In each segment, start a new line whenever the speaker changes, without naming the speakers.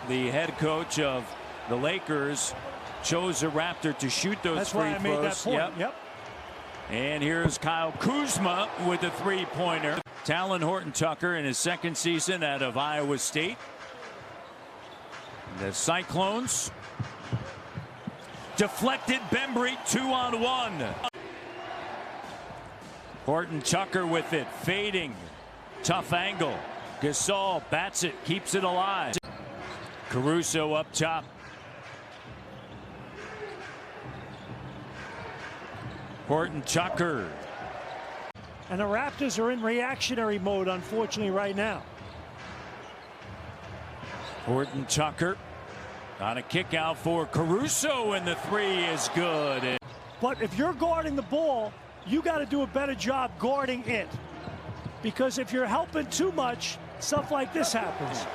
the head coach of the Lakers, chose a Raptor to shoot those free throws.
That's why I made that point. Yep.
And here's Kyle Kuzma with a three-pointer. Talen Horton-Tucker in his second season out of Iowa State. The Cyclones deflected Bembry 2-on-1. Horton-Tucker with it, fading. Tough angle. Gasol bats it, keeps it alive. Caruso up top. Horton-Tucker.
And the Raptors are in reactionary mode, unfortunately, right now.
Horton-Tucker on a kick out for Caruso, and the three is good.
But if you're guarding the ball, you got to do a better job guarding it. Because if you're helping too much, stuff like this happens.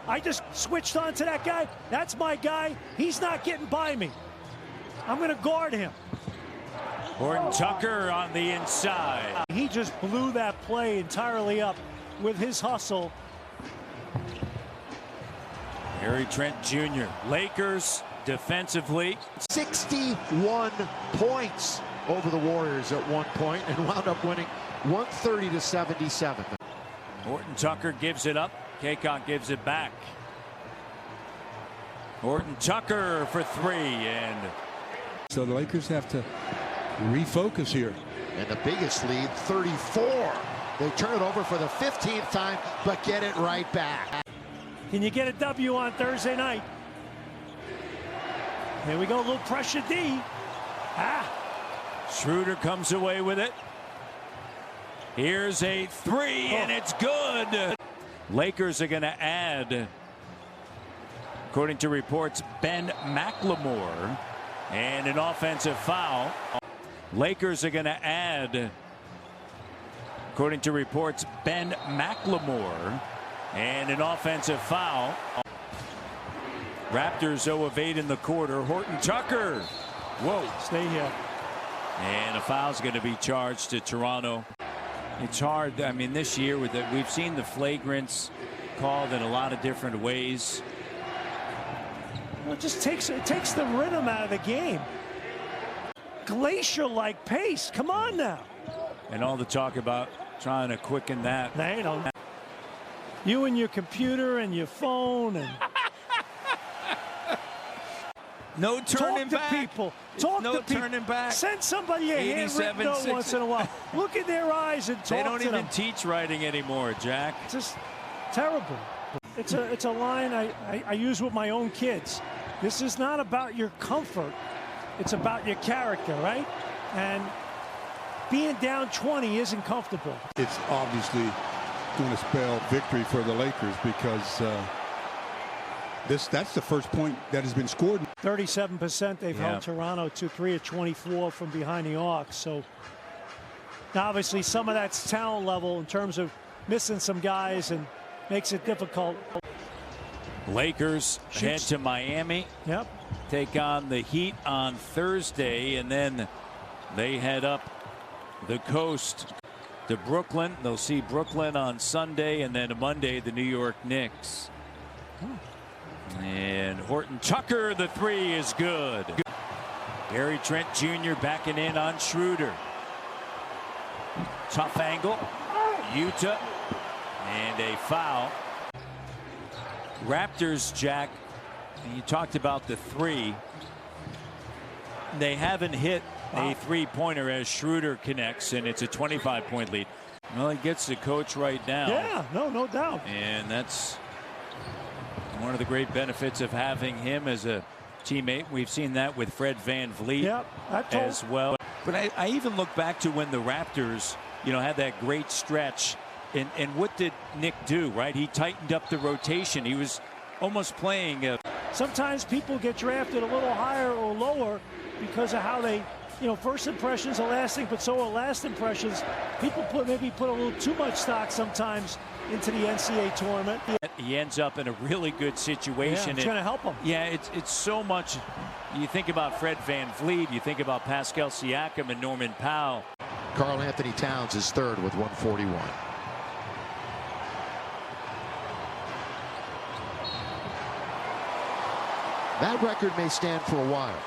I just switched on to that guy. That's my guy. He's not getting by me. I'm going to guard him.
Horton-Tucker on the inside.
He just blew that play entirely up with his hustle.
Gary Trent Jr. Lakers defensively.
61 points over the Warriors at one point and wound up winning 130-77.
Horton-Tucker gives it up. Kaycock gives it back. Horton-Tucker for three, and
so the Lakers have to refocus here.
And the biggest lead, 34. They turn it over for the 15th time, but get it right back.
Can you get a W on Thursday night? Here we go, a little pressure D.
Schroeder comes away with it. Here's a three, and it's good. Lakers are going to add, according to reports, Ben McLemore, and an offensive foul. Lakers are going to add, according to reports, Ben McLemore, and an offensive foul. Raptors 0 of 8 in the quarter. Horton-Tucker. Whoa.
Stay here.
And a foul's going to be charged to Toronto. It's hard. I mean, this year with it, we've seen the flagrants called in a lot of different ways.
Well, it just takes the rhythm out of the game. Glacier-like pace. Come on now.
And all the talk about trying to quicken that.
They don't. You and your computer and your phone and
no turning back.
Talk to people. Talk
no
to people.
turning back.
Send somebody a handwritten note once in a while. Look in their eyes and talk to them.
They don't even teach writing anymore, Jack.
It's just terrible. It's a line I use with my own kids. This is not about your comfort. It's about your character, right? And being down 20 isn't comfortable.
It's obviously going to spell victory for the Lakers because that's the first point that has been scored.
37% they've held Toronto to 3 of 24 from behind the arc. So obviously some of that's talent level in terms of missing some guys and makes it difficult.
Lakers head to Miami.
Yep.
Take on the Heat on Thursday, and then they head up the coast to Brooklyn. They'll see Brooklyn on Sunday, and then Monday the New York Knicks. And Horton-Tucker, the three is good. Gary Trent Jr. backing in on Schroeder. Tough angle. Utah, and a foul. Raptors, Jack, you talked about the three. They haven't hit a three-pointer as Schroeder connects, and it's a 25-point lead. Well, he gets the coach right now.
Yeah, no doubt.
And that's one of the great benefits of having him as a teammate. We've seen that with Fred VanVleet as well. But I even look back to when the Raptors, had that great stretch. And what did Nick do, right? He tightened up the rotation. He was almost playing.
Sometimes people get drafted a little higher or lower because of how they, first impressions are lasting, but so are last impressions. People maybe put a little too much stock sometimes into the NCAA tournament.
He ends up in a really good situation.
Yeah, it's going to help him.
Yeah, it's so much. You think about Fred VanVleet, you think about Pascal Siakam and Norman Powell.
Karl Anthony Towns is third with 141. That record may stand for a while.